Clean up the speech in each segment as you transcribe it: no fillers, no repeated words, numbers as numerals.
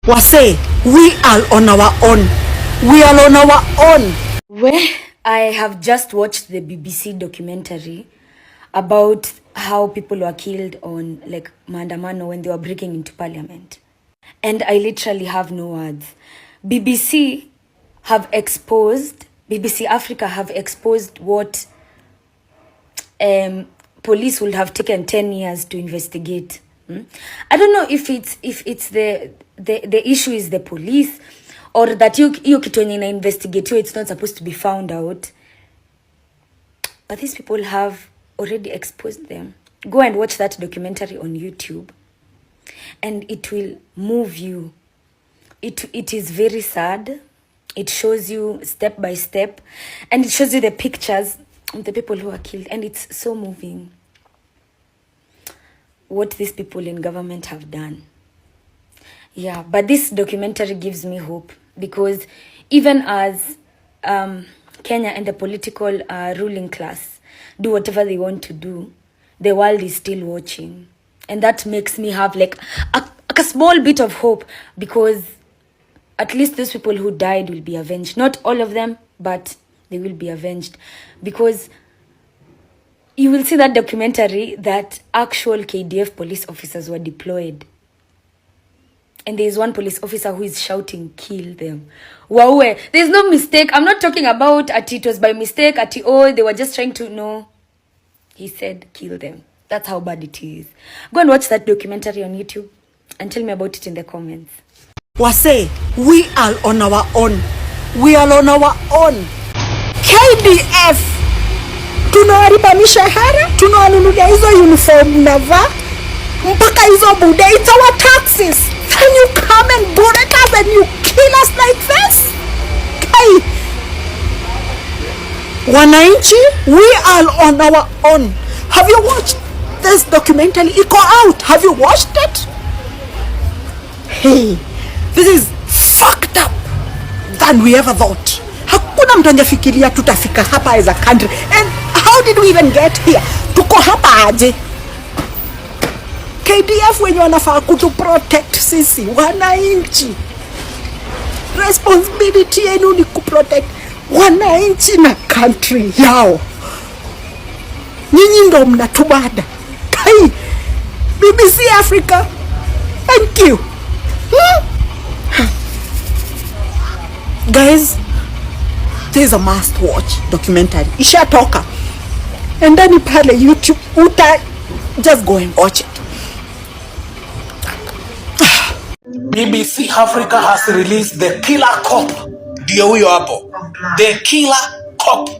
Wase, we are on our own. We are on our own. Well, I have just watched the BBC documentary about how people were killed on like maandamano when they were breaking into parliament. And I literally have no words. BBC Africa have exposed what police would have taken 10 years to investigate. I don't know if it's the issue is the police or that you kitu yenye ina investigate it's not supposed to be found out. But these people have already exposed them. Go and watch that documentary on YouTube and it will move you. It is very sad. It shows you step by step and it shows you the pictures of the people who are killed, and it's so moving what these people in government have done. Yeah, but this documentary gives me hope because even as Kenya and the political ruling class do whatever they want to do, the world is still watching. And that makes me have like a small bit of hope, because at least those people who died will be avenged. Not all of them, but they will be avenged. Because you will see that documentary that actual KDF police officers were deployed. And there is one police officer who is shouting, "Kill them." Wow, there's no mistake. I'm not talking about it was by mistake, they were just trying to know. He said, "Kill them." That's how bad it is. Go and watch that documentary on YouTube and tell me about it in the comments. Wase, we are on our own. We are on our own. KDF, tunawalipa mishahara, tunawanunulia hizo uniform navaa, mpaka hizo bude, it's our taxes. Then you come and bullet us and you kill us like this? Hey, wananchi, we are on our own. Have you watched this documentary? Iko out. Have you watched it? Hey, this is fucked up than we ever thought. Hakuna mtu angefikiria tutafika hapa as a country. And how did we even get here? Tuko hapa aje? KDF wenye wanafaa kutu protect sisi wananchi. Responsibility yenu ni kuprotect wananchi na country yao. Nyinyi ndo mnatubada. Hey, BBC Africa, thank you. Guys, there is a must watch documentary. Ishatoka. And then pale YouTube, just go and watch it. BBC Africa has released the killer cop. Ndio huyo hapo. The killer cop.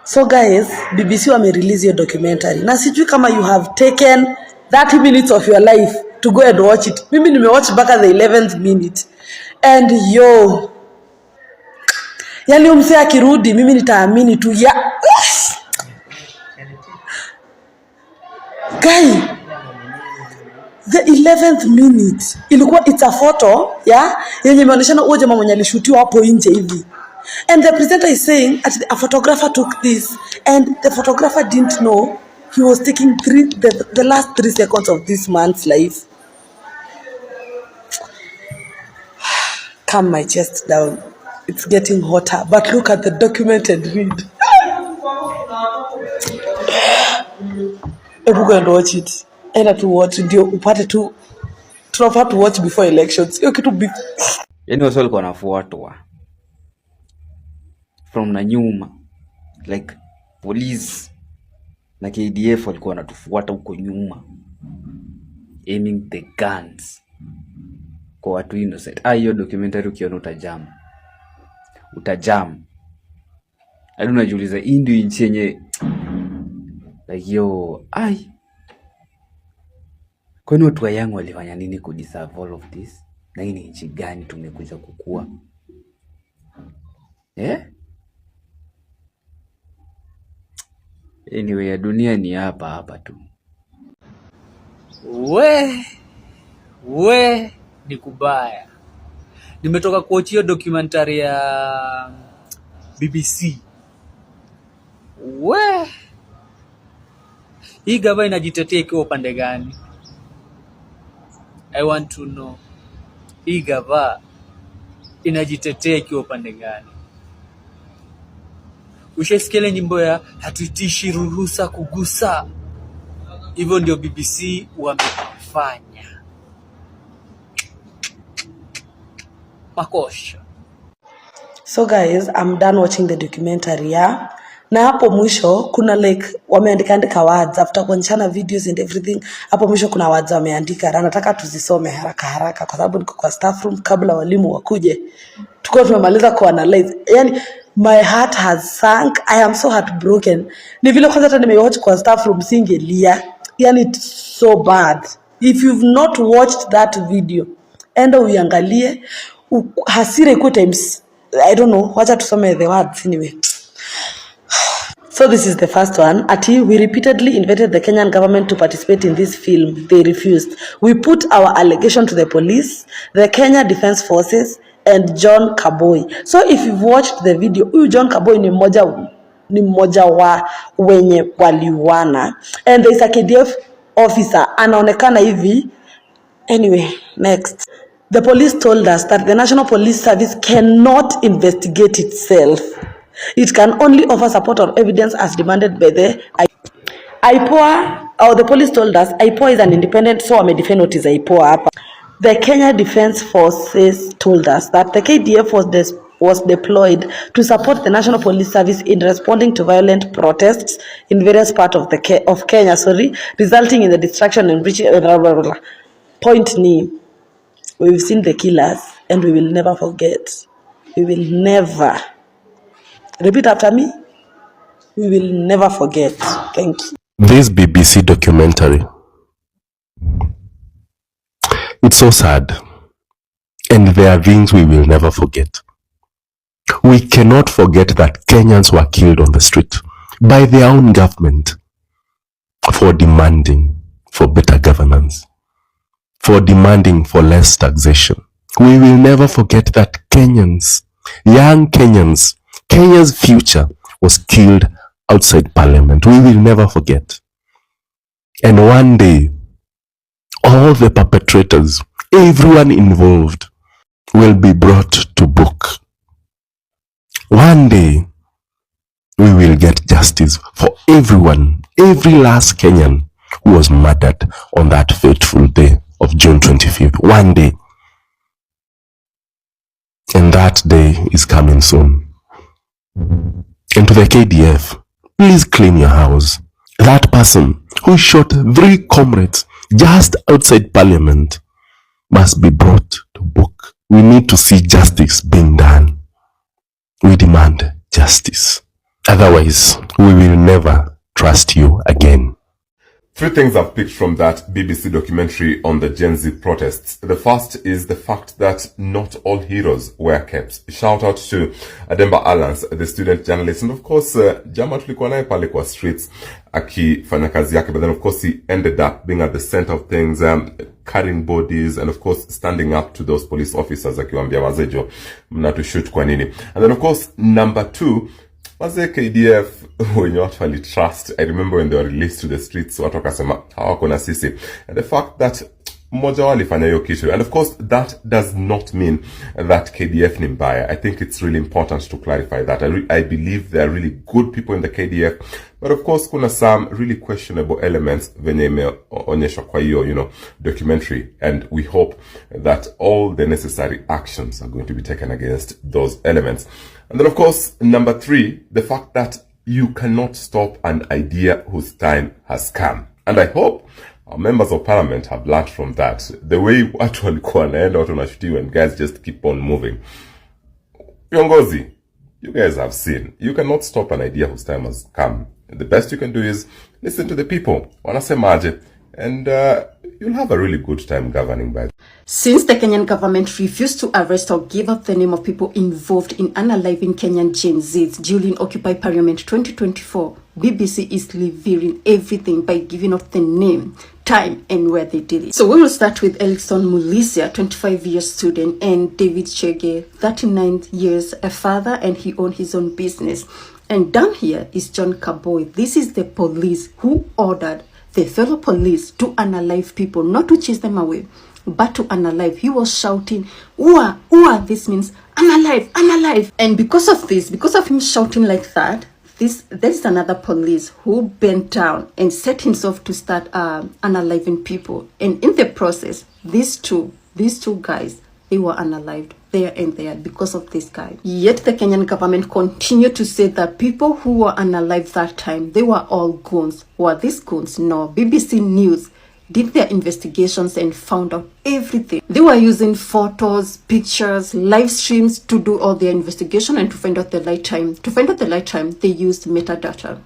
So guys, BBC wame-release your documentary. Na sijui kama you have taken 30 minutes of your life to go and watch it. Mimi nimewatch mpaka the 11th minute. And yani umse akirudi mimi nitaamini tu ya. Guy, the 11th minute ilikuwa it's a photo yenye imeonyeshana huyo jamaa mwenye alishutiwa hapo nje hivi. And the presenter is saying a photographer took this and the photographer didn't know he was taking the last 3 seconds of this man's life. Calm my chest down. It's getting hotter, but look at the document and read. Ebu go and watch it. Enda to watch ndio upate tu. Tunafaa to watch before elections. Hiyo kitu big. Yaani watu walikuwa wanafuatwa from na nyuma, like police na KDF walikuwa wanatufuata huko nyuma, aiming the guns kwa watu innocent. Hiyo documentary ukiona utajam. Hadi unajiuliza hii ndio nchi yenye like kwani watu yangu walifanya nini ku deserve all of this? Na hii ni nchi gani tumekuja kukua? Anyway, ya dunia ni hapa tu. We ni kubaya. Nimetoka kuachia documentary ya BBC. Hii gava inajitetea ikiwa upande gani? I want to know. Hii gava inajitetea ikiwa upande gani? Ushasikia ile nyimbo ya hatuitishi ruhusa kugusa? Hivyo ndio BBC wamefanya. Makosha. So guys, I'm done watching the documentary, yeah? Na hapo mwisho kuna like wameandika words after kuonyeshana videos and everything. Hapo mwisho kuna words wameandika na nataka tuzisome haraka kwa sababu niko kwa staff room kabla walimu wakuje. Tuko tumemaliza kuanalyze. Yani my heart has sunk. I am so heartbroken. Ni vile kwanza hata nimewatch kwa staff room singelia. Yani it's so bad. If you've not watched that video, enda uiangalie. Hasira iko times, I don't know, wacha tusome the words anyway. So this is the first one. Ati, we repeatedly invited the Kenyan government to participate in this film. They refused. We put our allegation to the police, the Kenya Defence Forces, and John Kaboi. So if you've watched the video, huyu John Kaboi ni mmoja wa wenye waliuana. And there is a KDF officer anaonekana hivi. Anyway, next. The police told us that the National Police Service cannot investigate itself. It can only offer support or evidence as demanded by the IPOA. Or the police told us IPOA is an independent, so I'm a defend what is IPOA hapa. The Kenya Defence Forces told us that the KDF was deployed to support the National Police Service in responding to violent protests in various parts of Kenya, resulting in the destruction and breaching. Point ni, we've seen the killers and we will never forget. We will never. Repeat after me. We will never forget. Thank you. This BBC documentary, it's so sad. And there are things we will never forget. We cannot forget that Kenyans were killed on the street by their own government for demanding for better governance, for demanding for less taxation. We will never forget that Kenyans, young Kenyans, Kenya's future was killed outside parliament. We will never forget. And one day, all the perpetrators, everyone involved, will be brought to book. One day, we will get justice for everyone, every last Kenyan who was murdered on that fateful day of June 25th. One day. And that day is coming soon. And to the KDF, please clean your house. That person who shot 3 comrades just outside parliament must be brought to book. We need to see justice being done. We demand justice. Otherwise, we will never trust you again. 3 things I've picked from that BBC documentary on the Genzs protests. The first is the fact that not all heroes were kept. Shout out to Ademba Alans, the student journalist, and of course, Jama tulikuwa naye pale kwa streets akifanya kazi yake, but then of course he ended up being at the center of things, carrying bodies, and of course standing up to those police officers akiwaambia wazejo mnatushoot kwa nini. And then of course, number 2, Maze KDF wenye watu wali trust. I remember when they were released to the streets, watu wakasema hawako na sisi. And the fact that mmoja wao alifanya hiyo kitu. And of course, that does not mean that KDF ni mbaya. I think it's really important to clarify that. I believe there are really good people in the KDF. But of course, kuna some really questionable elements venye imeonyeshwa kwa hiyo, documentary. And we hope that all the necessary actions are going to be taken against those elements. And then of course, number 3, the fact that you cannot stop an idea whose time has come. And I hope our members of parliament have learned from that. The way watu walikuwa wanaenda, watu wanashutiwa, and guys just keep on moving. Viongozi, you guys have seen. You cannot stop an idea whose time has come. And the best you can do is listen to the people. Wanasemaje, and you'll have a really good time governing by. Since the Kenyan government refused to arrest or give up the name of people involved in unaliving Kenyan Genzs during Occupy Parliament 2024, BBC is revealing everything by giving up the name, time, and where they did it. So we will start with Elson Mulisia, 25-year student, and David Chege, 39 years, a father, and he owned his own business. And down here is John Kaboi. This is the police who ordered the fellow police to unalive people, not to chase them away, but to unalive. He was shouting, "Ua, ua," this means unalive, unalive. And because of this, because of him shouting like that, there's another police who bent down and set himself to start unaliving people. And in the process, these two guys, they were unalived there and there because of this guy. Yet the Kenyan government continued to say that people who were unalived that time, they were all goons. Were these goons? No. BBC News did their investigations and found out everything. They were using photos, pictures, live streams to do all their investigation and to find out the light time. To find out the light time, they used metadata.